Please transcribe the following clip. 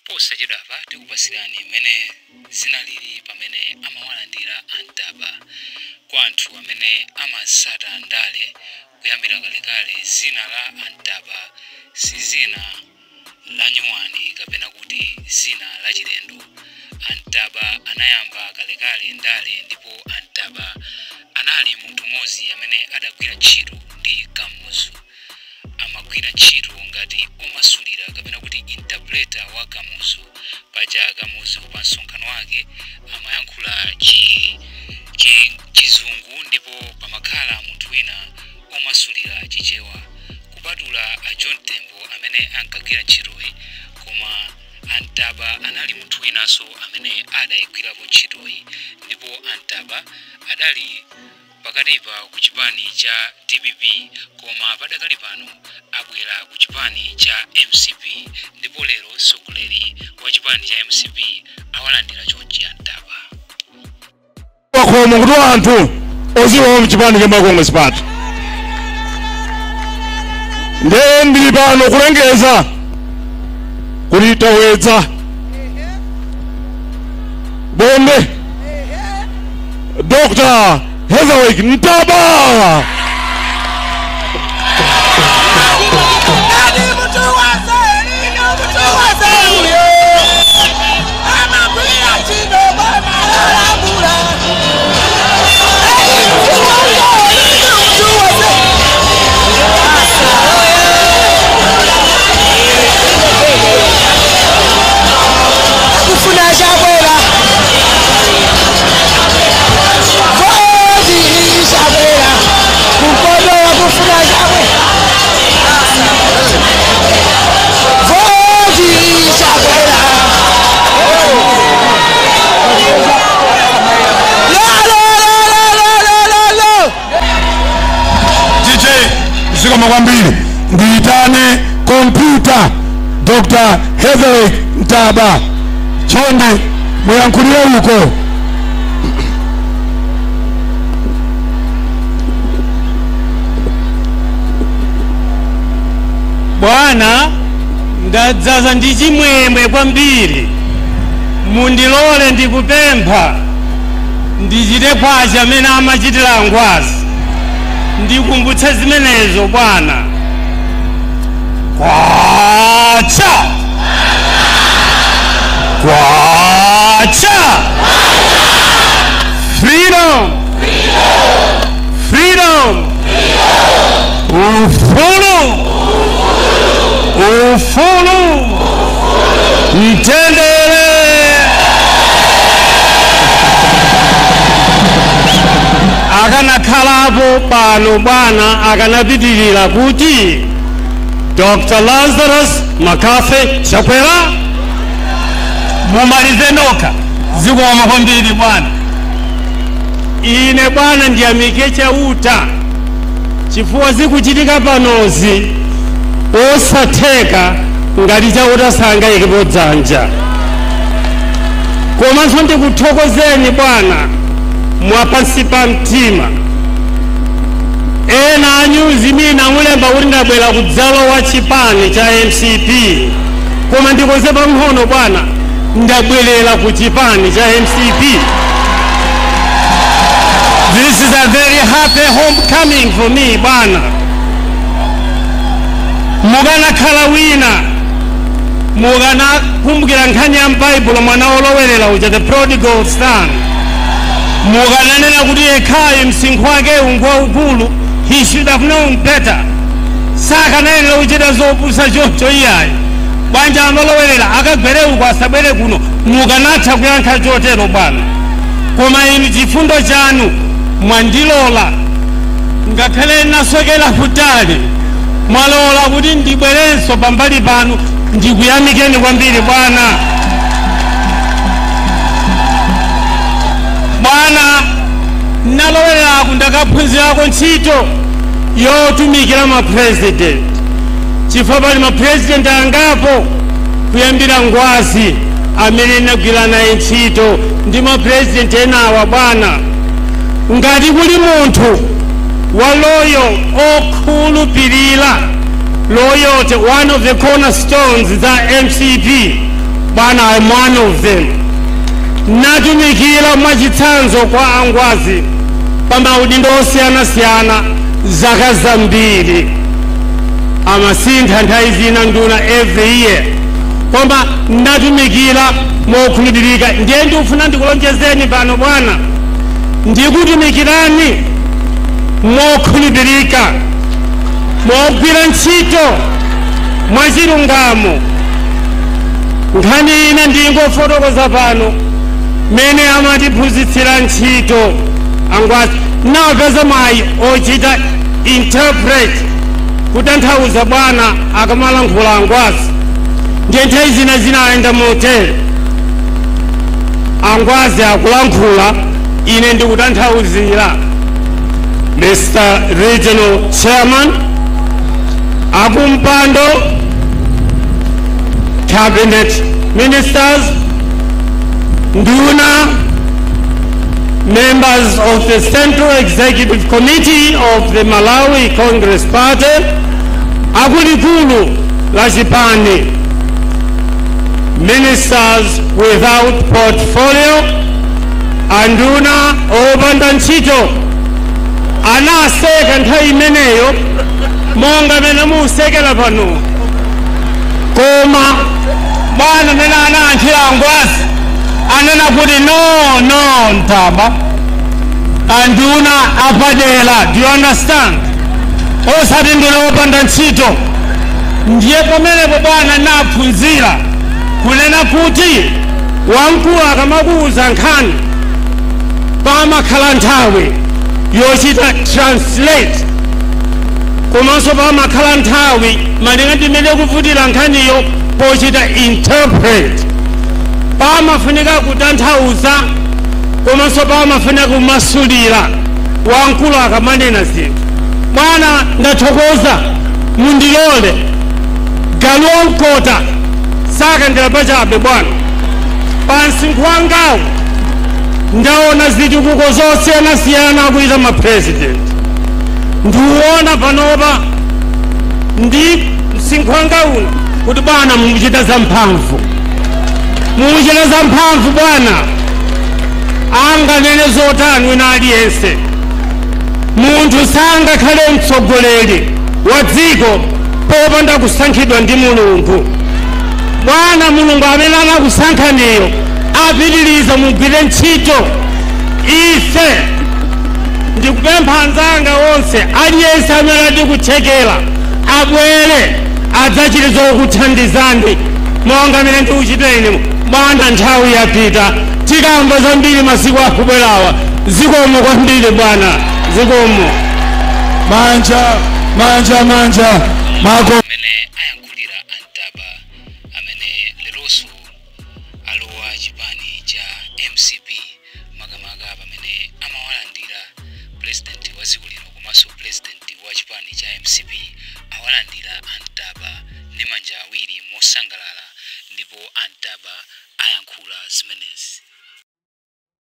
posachedwa apa tikupasirani mmene zinalili pamene amawalandira Antaba kwa anthu amene amasata ndale kuyambira kalekale. Zina la Antaba si zina la nyuwani kapena kuti zina la chilendo. Antaba anayamba kalekale ndale, ndipo Antaba anali munthu mmodzi amene adagwira ntchito ndi kamuzu. Amagwira ntchito ngati omasulira kapena kuti interpreter wa kamuzu. Paja kamuzu pa msonkhano wake amayankhula chizungu, ndipo pamakhala munthu wina omasulira chichewa. Kupatula a John Tembo amene ankagwira ntchitoyi, koma Antaba anali munthu winanso amene adayigwirapo ntchitoyi, ndipo Antaba adali pakatipa ku chipani cha DPP, koma padakali pano abwera ku chipani cha MCP, ndipo lero mtsogoleri wa chipani cha MCP awalandira chonchi Antaba. Wakhomo kuti anthu oziwa mu chipani cha Congress Party. Ndiye ndili pano kulengeza kuti tawedza bombe Dr. Heatherwick Ntaba. Mwambili ndiitane kompyuta Dr. Heatherwick Ntaba chonde muyankulie huko. Bwana ndadzaza ndi chimwemwe kwambiri, mundilole ndikupempha ndichite kwacha amene amachitira ngwazi. Ndikumbutse zimenezo Bwana. Kwacha kwacha, freedom freedom, ufulu ufulu, mtendere. Akanakhalapo pano Bwana akanapitirira kuti Dr. Lazarus Makafe Chakwera mumalize nokha. Zikoma kwambiri Bwana. Ine Bwana ndiyamike chauta chifukwa zikuchitika panozi osatheka ngati chauta sangayikepo dzanja. Komanso ndikuthokozeni Bwana mwapansi pa mtima. Ena anyuzi mina mulemba kuti ndabwera kudzalo wa chipani cha MCP, koma ndikoze pang'ono Bwana ndabwerera ku chipani cha MCP. This is a very happy homecoming for me Bwana. Mukanakhala wina mukanakumbukira nkhani ya m'Baibulo mwana olowerera uja the prodigal son. Mukananena kuti yekhayo msinkhu wake ungwaukulu, he should have known better. Sakanenera kuchita zopusa choncho iyayi. Bwanja amalowerera akagwere uko asabwere kuno, mukanatha kuyankha chotero Bwana. Koma inu chifundo chanu mwandilola, ngakhale nasokera kutali mwalola kuti ndibwerenso pambali panu. Ndikuyamikeni kwambiri Bwana. Bwana nalowerera ndakaphunzirako ntchito yotumikira ma president. Chifukwa pali ma president angapo kuyambira ngwazi amene nagwira naye ntchito ndi ma president enawa Bwana. Ngati kuli munthu wa loyo okhulupirira, loyalty, one of the cornerstones za MCP, bwana I'm one of them. Natumikira mwachitsanzo kwa Angwazi pamaudindo osiyana-siyana zaka zambiri. Amasintha nthawi zina nduna every year. Kwamba ndatumikira mokhulupirika. Ndiye ndikufuna ndikulonjezeni pano bwana, ndikutumikirani mokhulupirika, mogwira ntchito mwachilungamo. Nkhani ina ndingofotokoza pano mene amatiphunzitsira ntchito Angwazi. Napeza mayi ochita interpret kutanthauza bwana akamalankhula Angwazi. Ndiye nthawi zina zinaenda motel Angwazi akulankhula ine ndikutanthauzira. Mr. Regional Chairman, akumpando, Cabinet Ministers, nduna, members of the Central Executive Committee of the Malawi Congress Party, akulikulu la chipani, ministers without portfolio, anduna opanda ntchito. Anaseka nthawi imeneyo monga mene musekera pano. Koma bwana mene anayankhira Angwazi anena kuti no Ntaba, anduna apadera. Do you understand? Osati nduna opanda ntchito. Ndiye pamenepo bwana naphunzira kunena kuti wamkulu akamakuwuza nkhani pamakhala nthawi yochita translate, komanso pamakhala nthawi malinga ndimene kuvutira nkhaniyo pochita interpret. Pamafunika kutanthauza komanso pamafunika kumasulira wamkulu akamanena zinthu. Bwana ndathokoza mundilole galu wamkota sakandira pachabe bwana. Pansi nkwangawo ndaona zitukuko zosiyana-siyana akuita mapresident. Ndiuona panopa ndi msinkhwanga uno kuti bwana mukuchita zamphamvu. Mukuchita zamphamvu bwana. Anganene zotani wina aliyense. Munthu sangakhale mtsogoleri wa dziko popanda kusankhidwa ndi Mulungu. Bwana Mulungu amene anakusankhaniyo apitiriza mugwire ntchito. Ife ndikupempha anzanga onse aliyense amene ndikuthekera abwere adzachite zokuthandizani monga mene ndikuchita ine. Bwana nthawi yapita, tikamva zambiri masiku akubwerawa. Zikomo kwambiri bwana, zikomo. Manja mako amene ayankhulira Antaba amene leroso alowa chipani cha MCP makamaka pamene amawalandira president wa dziko lino komanso president wa chipani cha MCP awalandira Antaba ndi manja awiri mosangalala, ndipo Antaba ayankhula zimenezi.